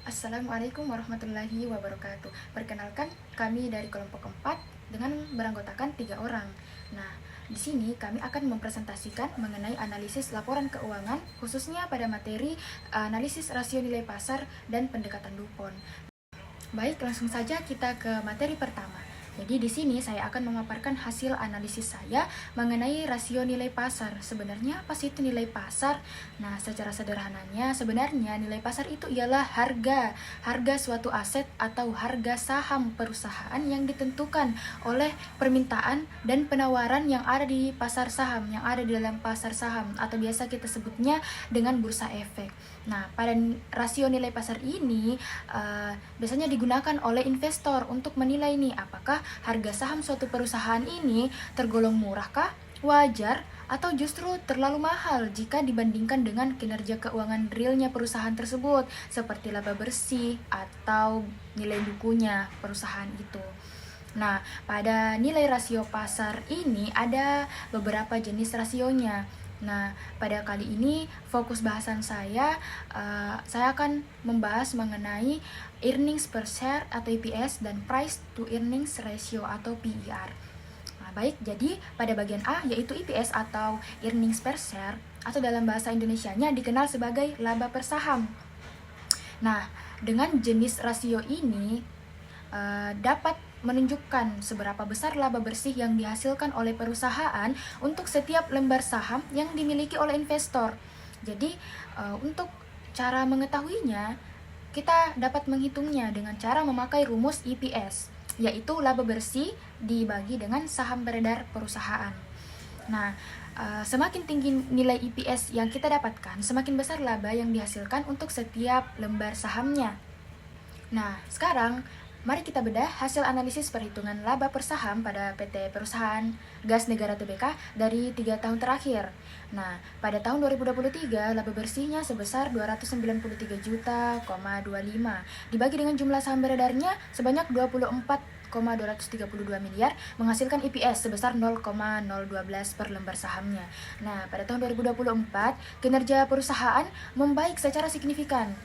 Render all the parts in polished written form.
Assalamualaikum warahmatullahi wabarakatuh. Perkenalkan, kami dari kelompok 4 dengan beranggotakan 3 orang. Nah, di sini kami akan mempresentasikan mengenai analisis laporan keuangan, khususnya pada materi analisis rasio nilai pasar dan pendekatan DuPont. Baik, langsung saja kita ke materi pertama. Jadi di sini saya akan memaparkan hasil analisis saya mengenai rasio nilai pasar. Sebenarnya apa sih itu nilai pasar? Nah, secara sederhananya sebenarnya nilai pasar itu ialah harga suatu aset atau harga saham perusahaan yang ditentukan oleh permintaan dan penawaran yang ada di pasar saham, yang ada di dalam pasar saham atau biasa kita sebutnya dengan bursa efek. Nah, pada rasio nilai pasar ini biasanya digunakan oleh investor untuk menilai nih apakah harga saham suatu perusahaan ini tergolong murahkah, wajar, atau justru terlalu mahal jika dibandingkan dengan kinerja keuangan realnya perusahaan tersebut, seperti laba bersih atau nilai bukunya perusahaan itu. Nah, pada nilai rasio pasar ini ada beberapa jenis rasionya. Nah, pada kali ini fokus bahasan saya akan membahas mengenai earnings per share atau EPS dan price to earnings ratio atau PER. Nah, baik, jadi pada bagian A yaitu EPS atau earnings per share atau dalam bahasa Indonesianya dikenal sebagai laba per saham. Nah, dengan jenis rasio ini dapat menunjukkan seberapa besar laba bersih yang dihasilkan oleh perusahaan untuk setiap lembar saham yang dimiliki oleh investor. Jadi, untuk cara mengetahuinya, kita dapat menghitungnya dengan cara memakai rumus EPS, yaitu laba bersih dibagi dengan saham beredar perusahaan. Nah, semakin tinggi nilai EPS yang kita dapatkan, semakin besar laba yang dihasilkan untuk setiap lembar sahamnya. Nah, sekarang mari kita bedah hasil analisis perhitungan laba per saham pada PT Perusahaan Gas Negara Tbk dari 3 tahun terakhir. Nah, pada tahun 2023 laba bersihnya sebesar 293 juta, 25 dibagi dengan jumlah saham beredarnya sebanyak 24,232 miliar menghasilkan EPS sebesar 0,012 per lembar sahamnya. Nah, pada tahun 2024 kinerja perusahaan membaik secara signifikan.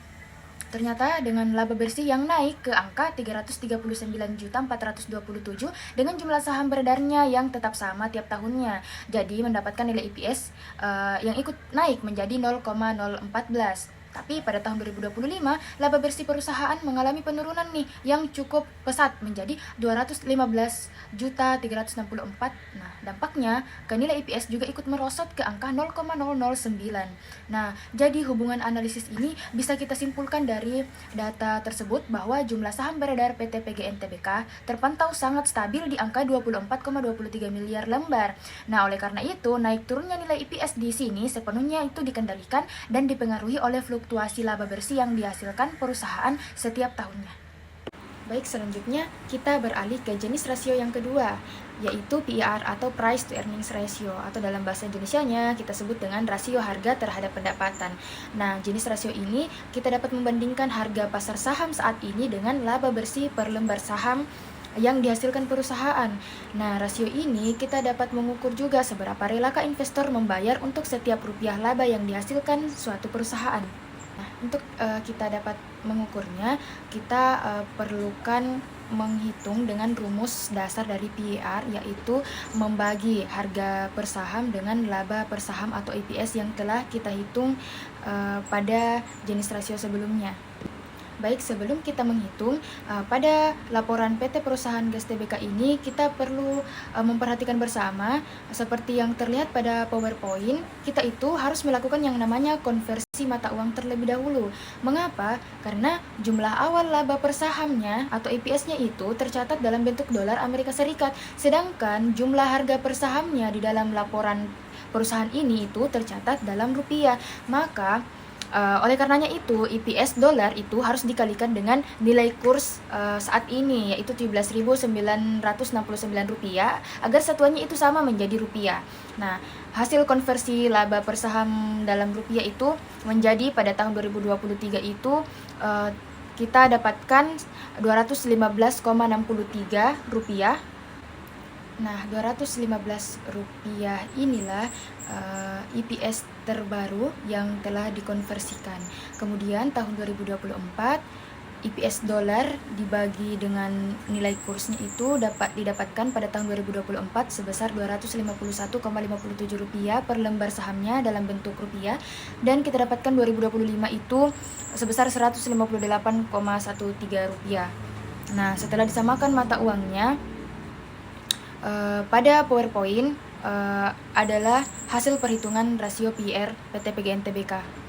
Ternyata dengan laba bersih yang naik ke angka 339.427 dengan jumlah saham beredarnya yang tetap sama tiap tahunnya. Jadi mendapatkan nilai EPS yang ikut naik menjadi 0,014. Tapi pada tahun 2025, laba bersih perusahaan mengalami penurunan nih yang cukup pesat menjadi 215.364. Nah, dampaknya ke nilai EPS juga ikut merosot ke angka 0,009. Nah, jadi hubungan analisis ini bisa kita simpulkan dari data tersebut bahwa jumlah saham beredar PT PGN Tbk terpantau sangat stabil di angka 24,23 miliar lembar. Nah, oleh karena itu, naik turunnya nilai EPS di sini sepenuhnya itu dikendalikan dan dipengaruhi oleh fluktuasi laba bersih yang dihasilkan perusahaan setiap tahunnya. Baik, selanjutnya kita beralih ke jenis rasio yang kedua, yaitu PER atau Price to Earnings Ratio, atau dalam bahasa Indonesianya kita sebut dengan rasio harga terhadap pendapatan. Nah, jenis rasio ini kita dapat membandingkan harga pasar saham saat ini dengan laba bersih per lembar saham yang dihasilkan perusahaan. Nah, rasio ini kita dapat mengukur juga seberapa relakah investor membayar untuk setiap rupiah laba yang dihasilkan suatu perusahaan. Nah, untuk kita dapat mengukurnya, kita perlukan menghitung dengan rumus dasar dari PER, yaitu membagi harga per saham dengan laba per saham atau EPS yang telah kita hitung pada jenis rasio sebelumnya. Baik, sebelum kita menghitung, pada laporan PT Perusahaan Gas Tbk ini kita perlu memperhatikan bersama seperti yang terlihat pada PowerPoint, kita itu harus melakukan yang namanya konversi mata uang terlebih dahulu. Mengapa? Karena jumlah awal laba per sahamnya atau EPS-nya itu tercatat dalam bentuk dolar Amerika Serikat, sedangkan jumlah harga per sahamnya di dalam laporan perusahaan ini itu tercatat dalam rupiah. Maka oleh karenanya itu EPS dolar itu harus dikalikan dengan nilai kurs saat ini, yaitu 17.969 rupiah, agar satuannya itu sama menjadi rupiah. Nah, hasil konversi laba per saham dalam rupiah itu menjadi pada tahun 2023 itu kita dapatkan 215,63 rupiah. Nah, 215 rupiah inilah EPS terbaru yang telah dikonversikan. Kemudian tahun 2024 EPS dolar dibagi dengan nilai kursnya itu dapat didapatkan pada tahun 2024 sebesar Rp251,57 per lembar sahamnya dalam bentuk rupiah, dan kita dapatkan 2025 itu sebesar Rp158,13. Nah, setelah disamakan mata uangnya pada PowerPoint adalah hasil perhitungan rasio PER PT PGN Tbk,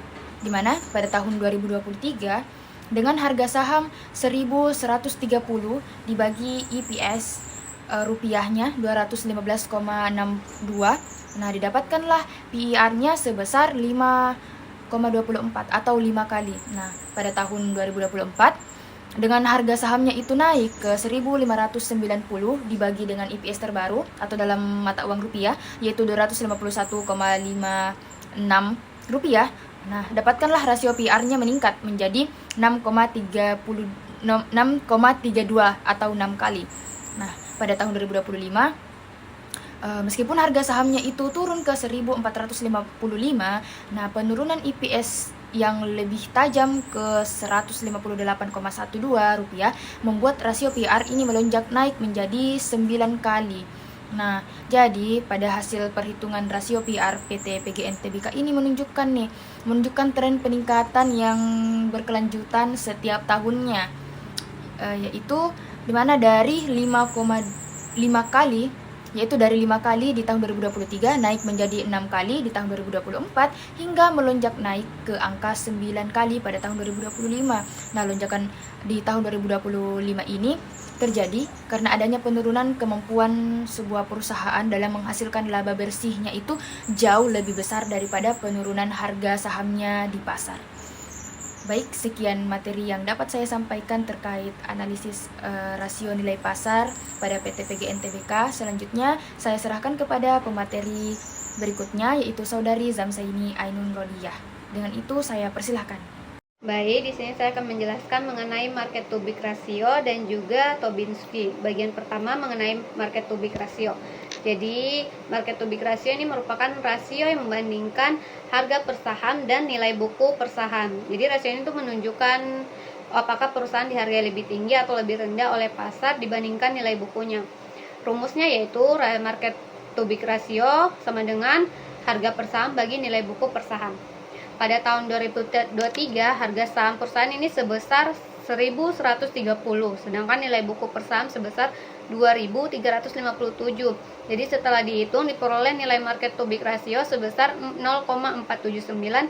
di mana pada tahun 2023 dengan harga saham 1.130 dibagi EPS rupiahnya 215,62. Nah, didapatkanlah PER-nya sebesar 5,24 atau 5 kali. Nah, pada tahun 2024 dengan harga sahamnya itu naik ke 1.590 dibagi dengan EPS terbaru atau dalam mata uang rupiah yaitu 251,56 rupiah. Nah, dapatkanlah rasio PER-nya meningkat menjadi 6,32 atau 6 kali. Nah, pada tahun 2025 meskipun harga sahamnya itu turun ke 1.455, nah penurunan EPS yang lebih tajam ke 158,12 rupiah membuat rasio PER ini melonjak naik menjadi 9 kali. Nah, jadi pada hasil perhitungan rasio PER PT PGN Tbk ini menunjukkan tren peningkatan yang berkelanjutan setiap tahunnya, yaitu dimana dari 5,5 kali, yaitu dari 5 kali di tahun 2023 naik menjadi 6 kali di tahun 2024 hingga melonjak naik ke angka 9 kali pada tahun 2025. Nah, lonjakan di tahun 2025 ini terjadi karena adanya penurunan kemampuan sebuah perusahaan dalam menghasilkan laba bersihnya itu jauh lebih besar daripada penurunan harga sahamnya di pasar. Baik, sekian materi yang dapat saya sampaikan terkait analisis rasio nilai pasar pada PT PGN Tbk. Selanjutnya saya serahkan kepada pemateri berikutnya, yaitu Saudari Zamsaini Ainun Rodiyah. Dengan itu saya persilahkan. Baik, di sini saya akan menjelaskan mengenai market to big ratio dan juga Tobin-Squee. Bagian pertama mengenai market to big ratio. Jadi, market to big ratio ini merupakan rasio yang membandingkan harga per saham dan nilai buku per saham. Jadi, rasio ini tuh menunjukkan apakah perusahaan dihargai lebih tinggi atau lebih rendah oleh pasar dibandingkan nilai bukunya. Rumusnya yaitu market to big ratio sama dengan harga per saham bagi nilai buku per saham. Pada tahun 2023, harga saham perusahaan ini sebesar 1.130, sedangkan nilai buku per saham sebesar 2.357. Jadi setelah dihitung diperoleh nilai market to big ratio sebesar 0,479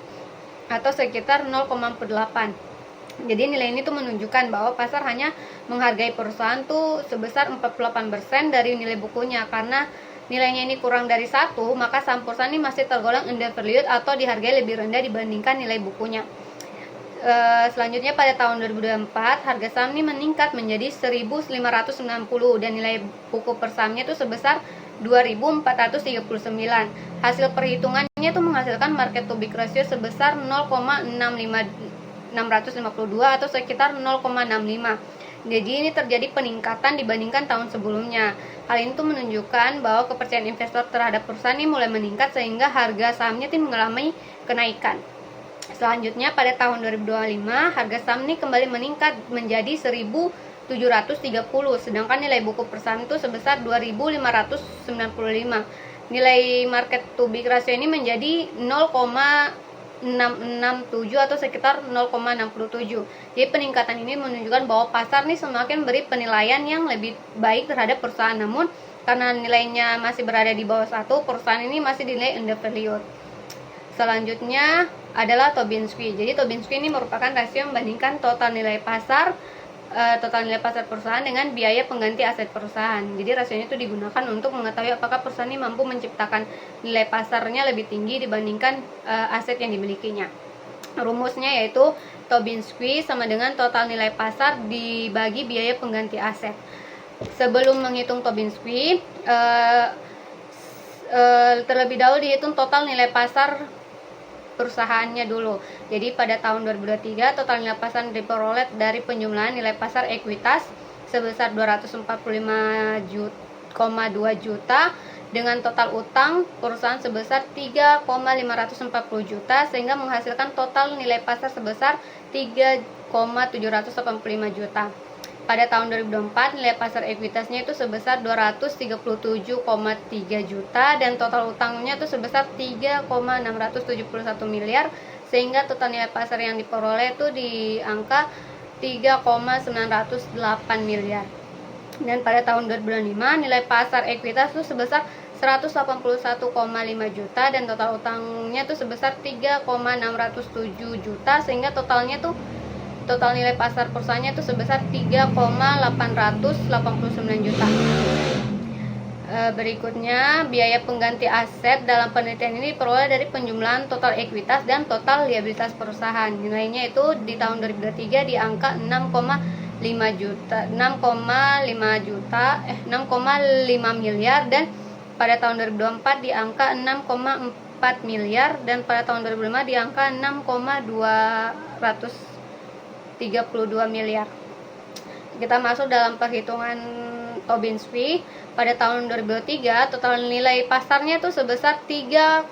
atau sekitar 0,48. Jadi nilai ini tuh menunjukkan bahwa pasar hanya menghargai perusahaan tuh sebesar 48% dari nilai bukunya, karena nilainya ini kurang dari 1, maka saham perusahaan ini masih tergolong undervalued atau dihargai lebih rendah dibandingkan nilai bukunya. Selanjutnya pada tahun 2024 harga saham ini meningkat menjadi 1.590 dan nilai buku per sahamnya itu sebesar 2.439. Hasil perhitungannya itu menghasilkan market to big ratio sebesar 0,652 atau sekitar 0,65. Jadi ini terjadi peningkatan dibandingkan tahun sebelumnya. Hal ini tuh menunjukkan bahwa kepercayaan investor terhadap perusahaan ini mulai meningkat sehingga harga sahamnya tuh mengalami kenaikan. Selanjutnya pada tahun 2025 harga saham ini kembali meningkat menjadi 1.730, sedangkan nilai buku per saham itu sebesar 2.595. Nilai market to big ratio ini menjadi 0,667 atau sekitar 0,67. Jadi peningkatan ini menunjukkan bahwa pasar nih semakin beri penilaian yang lebih baik terhadap perusahaan. Namun karena nilainya masih berada di bawah 1, perusahaan ini masih dinilai undervalued. Selanjutnya adalah Tobin-Squee. Jadi Tobin-Squee ini merupakan rasio membandingkan total nilai pasar perusahaan dengan biaya pengganti aset perusahaan. Jadi rasio ini itu digunakan untuk mengetahui apakah perusahaan ini mampu menciptakan nilai pasarnya lebih tinggi dibandingkan aset yang dimilikinya. Rumusnya yaitu Tobin-Squee sama dengan total nilai pasar dibagi biaya pengganti aset. Sebelum menghitung Tobin-Squee, terlebih dahulu dihitung total nilai pasar perusahaannya dulu. Jadi pada tahun 2023 total nilai pasar diperoleh dari penjumlahan nilai pasar ekuitas sebesar 245,2 juta dengan total utang perusahaan sebesar 3,540 juta sehingga menghasilkan total nilai pasar sebesar juta. Pada tahun 2024 nilai pasar ekuitasnya itu sebesar 237,3 juta dan total utangnya itu sebesar 3,671 miliar, sehingga total nilai pasar yang diperoleh itu di angka 3,908 miliar. Dan pada tahun 2005 nilai pasar ekuitas itu sebesar 181,5 juta dan total utangnya itu sebesar 3,607 juta, sehingga total nilai pasar perusahaannya itu sebesar 3,889 juta. Berikutnya, biaya pengganti aset dalam penelitian ini diperoleh dari penjumlahan total ekuitas dan total liabilitas perusahaan. Nilainya itu di tahun 2023 di angka 6,5 miliar dan pada tahun 2024 di angka 6,4 miliar dan pada tahun 2005 di angka 6,232 miliar. Kita masuk dalam perhitungan Tobin-Swift. Pada tahun 2003 total nilai pasarnya itu sebesar 3,700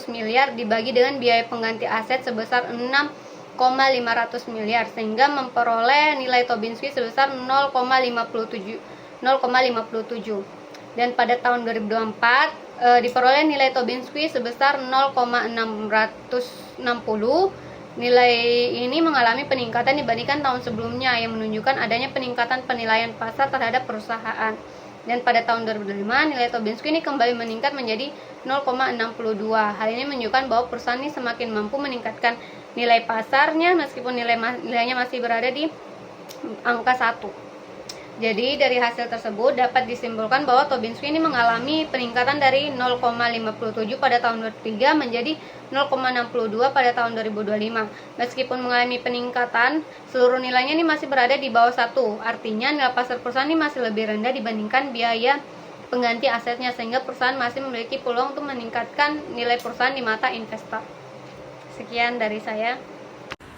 miliar dibagi dengan biaya pengganti aset sebesar 6,500 miliar, sehingga memperoleh nilai Tobin-Swift sebesar 0,57. Dan pada tahun 2024 diperoleh nilai Tobin-Swift sebesar 0,660. Nilai ini mengalami peningkatan dibandingkan tahun sebelumnya yang menunjukkan adanya peningkatan penilaian pasar terhadap perusahaan. Dan pada tahun 2005 nilai Tobin-Swift ini kembali meningkat menjadi 0,62. Hal ini menunjukkan bahwa perusahaan ini semakin mampu meningkatkan nilai pasarnya meskipun nilainya masih berada di angka 1. Jadi dari hasil tersebut dapat disimpulkan bahwa Tobin-Swift ini mengalami peningkatan dari 0,57 pada tahun 2003 menjadi 0,62 pada tahun 2025. Meskipun mengalami peningkatan, seluruh nilainya ini masih berada di bawah 1. Artinya nilai pasar perusahaan ini masih lebih rendah dibandingkan biaya pengganti asetnya, sehingga perusahaan masih memiliki peluang untuk meningkatkan nilai perusahaan di mata investor. Sekian dari saya.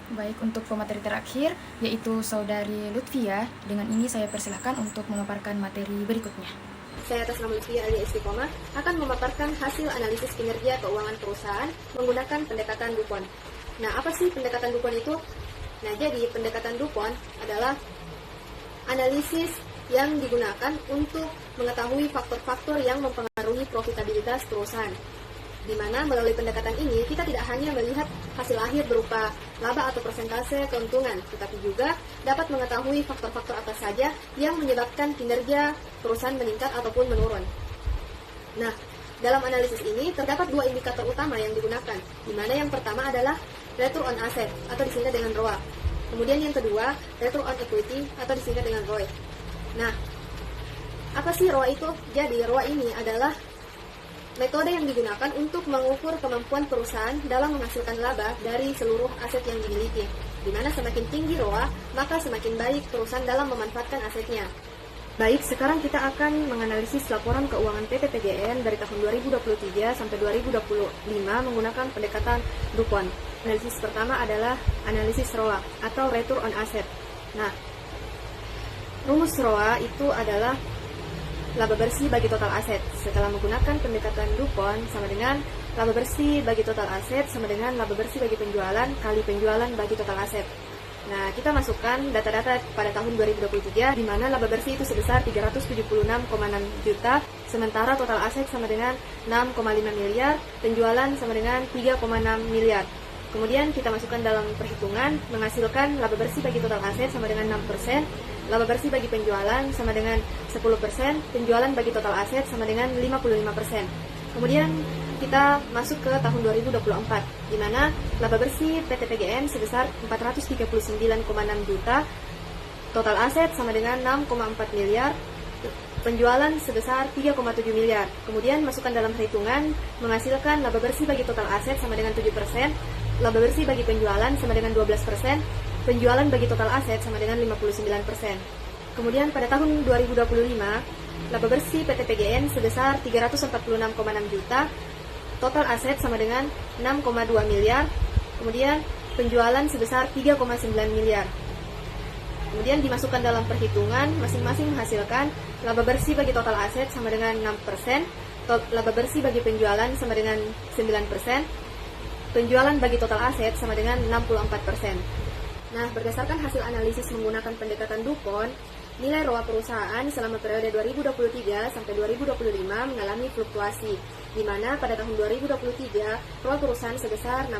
Baik, untuk pemateri terakhir yaitu Saudari Lutfia. Dengan ini saya persilahkan untuk memaparkan materi berikutnya. Saya atas nama Lutfia alias Istiqomah akan memaparkan hasil analisis kinerja keuangan perusahaan menggunakan pendekatan DuPont. Nah, apa sih pendekatan DuPont itu? Nah, jadi pendekatan DuPont adalah analisis yang digunakan untuk mengetahui faktor-faktor yang mempengaruhi profitabilitas perusahaan. Di mana melalui pendekatan ini kita tidak hanya melihat hasil akhir berupa laba atau persentase keuntungan, tetapi juga dapat mengetahui faktor-faktor apa saja yang menyebabkan kinerja perusahaan meningkat ataupun menurun. Nah, dalam analisis ini terdapat dua indikator utama yang digunakan, di mana yang pertama adalah return on asset atau disingkat dengan ROA. Kemudian yang kedua, return on equity atau disingkat dengan ROE. Nah, apa sih ROA itu? Jadi ROA ini adalah metode yang digunakan untuk mengukur kemampuan perusahaan dalam menghasilkan laba dari seluruh aset yang dimiliki. Di mana semakin tinggi ROA, maka semakin baik perusahaan dalam memanfaatkan asetnya. Baik, sekarang kita akan menganalisis laporan keuangan PT PGN dari tahun 2023 sampai 2025 menggunakan pendekatan DuPont. Analisis pertama adalah analisis ROA atau Return on Asset. Nah, rumus ROA itu adalah laba bersih bagi total aset. Setelah menggunakan pendekatan DuPont sama dengan laba bersih bagi total aset sama dengan laba bersih bagi penjualan kali penjualan bagi total aset. Nah, kita masukkan data-data pada tahun 2023 di mana laba bersih itu sebesar 376,6 juta, sementara total aset sama dengan 6,5 miliar, penjualan sama dengan 3,6 miliar. Kemudian kita masukkan dalam perhitungan menghasilkan laba bersih bagi total aset sama dengan 6%, laba bersih bagi penjualan sama dengan 10%, penjualan bagi total aset sama dengan 55%. Kemudian kita masuk ke tahun 2024, di mana laba bersih PT PGN sebesar 439,6 juta, total aset sama dengan 6,4 miliar, penjualan sebesar 3,7 miliar. Kemudian masukkan dalam perhitungan menghasilkan laba bersih bagi total aset sama dengan 7%, laba bersih bagi penjualan sama dengan 12%, penjualan bagi total aset sama dengan 59%. Kemudian pada tahun 2025, laba bersih PT PGN sebesar 346,6 juta, total aset sama dengan 6,2 miliar, kemudian penjualan sebesar 3,9 miliar. Kemudian dimasukkan dalam perhitungan masing-masing menghasilkan laba bersih bagi total aset sama dengan 6%, laba bersih bagi penjualan sama dengan 9%, penjualan bagi total aset sama dengan 64%. Nah, berdasarkan hasil analisis menggunakan pendekatan DuPont, nilai ROA perusahaan selama periode 2023 sampai 2025 mengalami fluktuasi, di mana pada tahun 2023 ROA perusahaan sebesar 6%,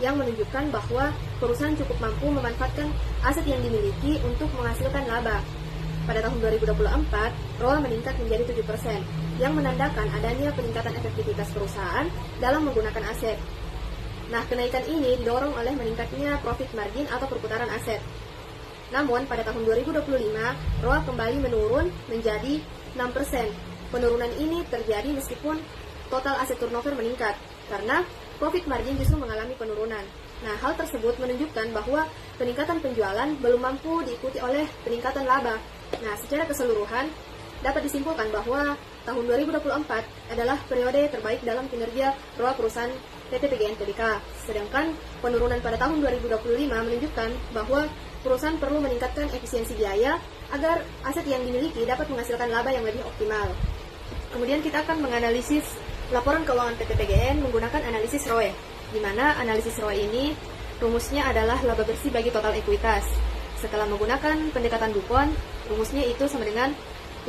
yang menunjukkan bahwa perusahaan cukup mampu memanfaatkan aset yang dimiliki untuk menghasilkan laba. Pada tahun 2024, ROA meningkat menjadi 7%, yang menandakan adanya peningkatan efektivitas perusahaan dalam menggunakan aset. Nah, kenaikan ini didorong oleh meningkatnya profit margin atau perputaran aset. Namun, pada tahun 2025, ROA kembali menurun menjadi 6%. Penurunan ini terjadi meskipun total aset turnover meningkat, karena profit margin justru mengalami penurunan. Nah, hal tersebut menunjukkan bahwa peningkatan penjualan belum mampu diikuti oleh peningkatan laba. Nah, secara keseluruhan, dapat disimpulkan bahwa tahun 2024 adalah periode terbaik dalam kinerja ROA perusahaan PT PGN Tbk. Sedangkan penurunan pada tahun 2025 menunjukkan bahwa perusahaan perlu meningkatkan efisiensi biaya agar aset yang dimiliki dapat menghasilkan laba yang lebih optimal. Kemudian kita akan menganalisis laporan keuangan PT PGN menggunakan analisis ROE, di mana analisis ROE ini rumusnya adalah laba bersih bagi total ekuitas. Setelah menggunakan pendekatan DuPont, rumusnya itu sama dengan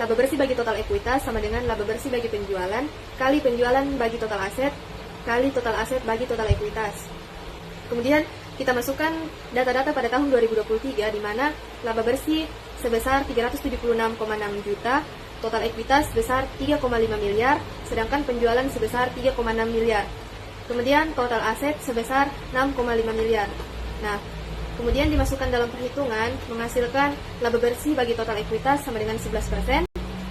laba bersih bagi total ekuitas sama dengan laba bersih bagi penjualan kali penjualan bagi total aset kali total aset bagi total ekuitas. Kemudian kita masukkan data-data pada tahun 2023 di mana laba bersih sebesar 376,6 juta, total ekuitas sebesar 3,5 miliar, sedangkan penjualan sebesar 3,6 miliar. Kemudian total aset sebesar 6,5 miliar. Nah, kemudian dimasukkan dalam perhitungan menghasilkan laba bersih bagi total ekuitas sama dengan 11%,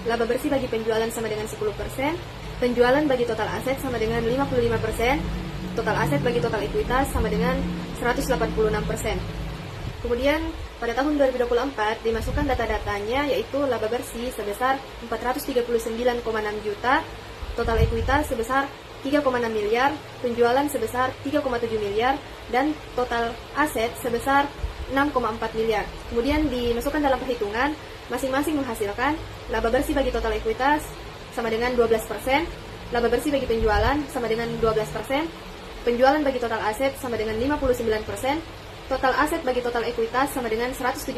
laba bersih bagi penjualan sama dengan 10%, penjualan bagi total aset sama dengan 55%, total aset bagi total ekuitas sama dengan 186%. Kemudian pada tahun 2024 dimasukkan data-datanya yaitu laba bersih sebesar 439,6 juta, total ekuitas sebesar 3,6 miliar, penjualan sebesar 3,7 miliar, dan total aset sebesar 6,4 miliar. Kemudian dimasukkan dalam perhitungan, masing-masing menghasilkan laba bersih bagi total ekuitas sama dengan 12%, laba bersih bagi penjualan sama dengan 12%, penjualan bagi total aset sama dengan 59%, total aset bagi total ekuitas sama dengan 175%.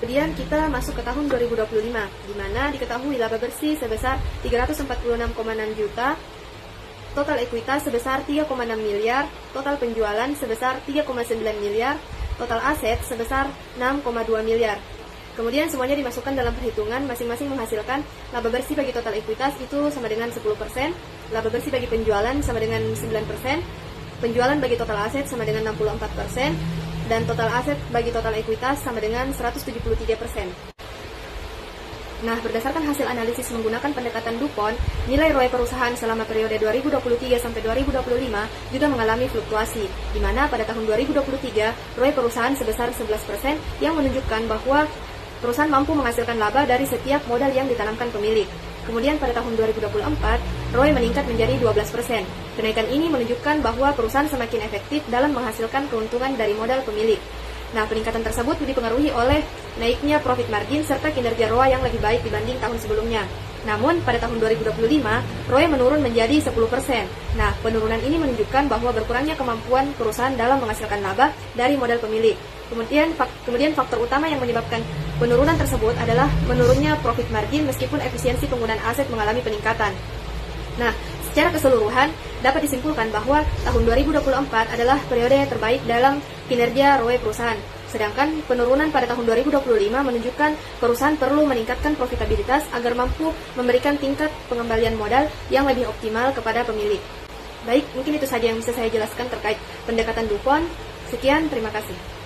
Kemudian kita masuk ke tahun 2025, di mana diketahui laba bersih sebesar 346,6 juta, total ekuitas sebesar 3,6 miliar, total penjualan sebesar 3,9 miliar, total aset sebesar 6,2 miliar. Kemudian semuanya dimasukkan dalam perhitungan, masing-masing menghasilkan laba bersih bagi total ekuitas itu sama dengan 10%, laba bersih bagi penjualan sama dengan 9%, penjualan bagi total aset sama dengan 64%, dan total aset bagi total ekuitas sama dengan 173%. Nah, berdasarkan hasil analisis menggunakan pendekatan DuPont, nilai ROE perusahaan selama periode 2023 sampai 2025 juga mengalami fluktuasi, di mana pada tahun 2023 ROE perusahaan sebesar 11% yang menunjukkan bahwa perusahaan mampu menghasilkan laba dari setiap modal yang ditanamkan pemilik. Kemudian pada tahun 2024, ROE meningkat menjadi 12%. Kenaikan ini menunjukkan bahwa perusahaan semakin efektif dalam menghasilkan keuntungan dari modal pemilik. Nah, peningkatan tersebut dipengaruhi oleh naiknya profit margin serta kinerja ROA yang lebih baik dibanding tahun sebelumnya. Namun, pada tahun 2025, ROE menurun menjadi 10%. Nah, penurunan ini menunjukkan bahwa berkurangnya kemampuan perusahaan dalam menghasilkan laba dari modal pemilik. Kemudian faktor utama yang menyebabkan penurunan tersebut adalah menurunnya profit margin meskipun efisiensi penggunaan aset mengalami peningkatan. Nah, secara keseluruhan dapat disimpulkan bahwa tahun 2024 adalah periode terbaik dalam kinerja ROE perusahaan. Sedangkan penurunan pada tahun 2025 menunjukkan perusahaan perlu meningkatkan profitabilitas agar mampu memberikan tingkat pengembalian modal yang lebih optimal kepada pemilik. Baik, mungkin itu saja yang bisa saya jelaskan terkait pendekatan DuPont. Sekian, terima kasih.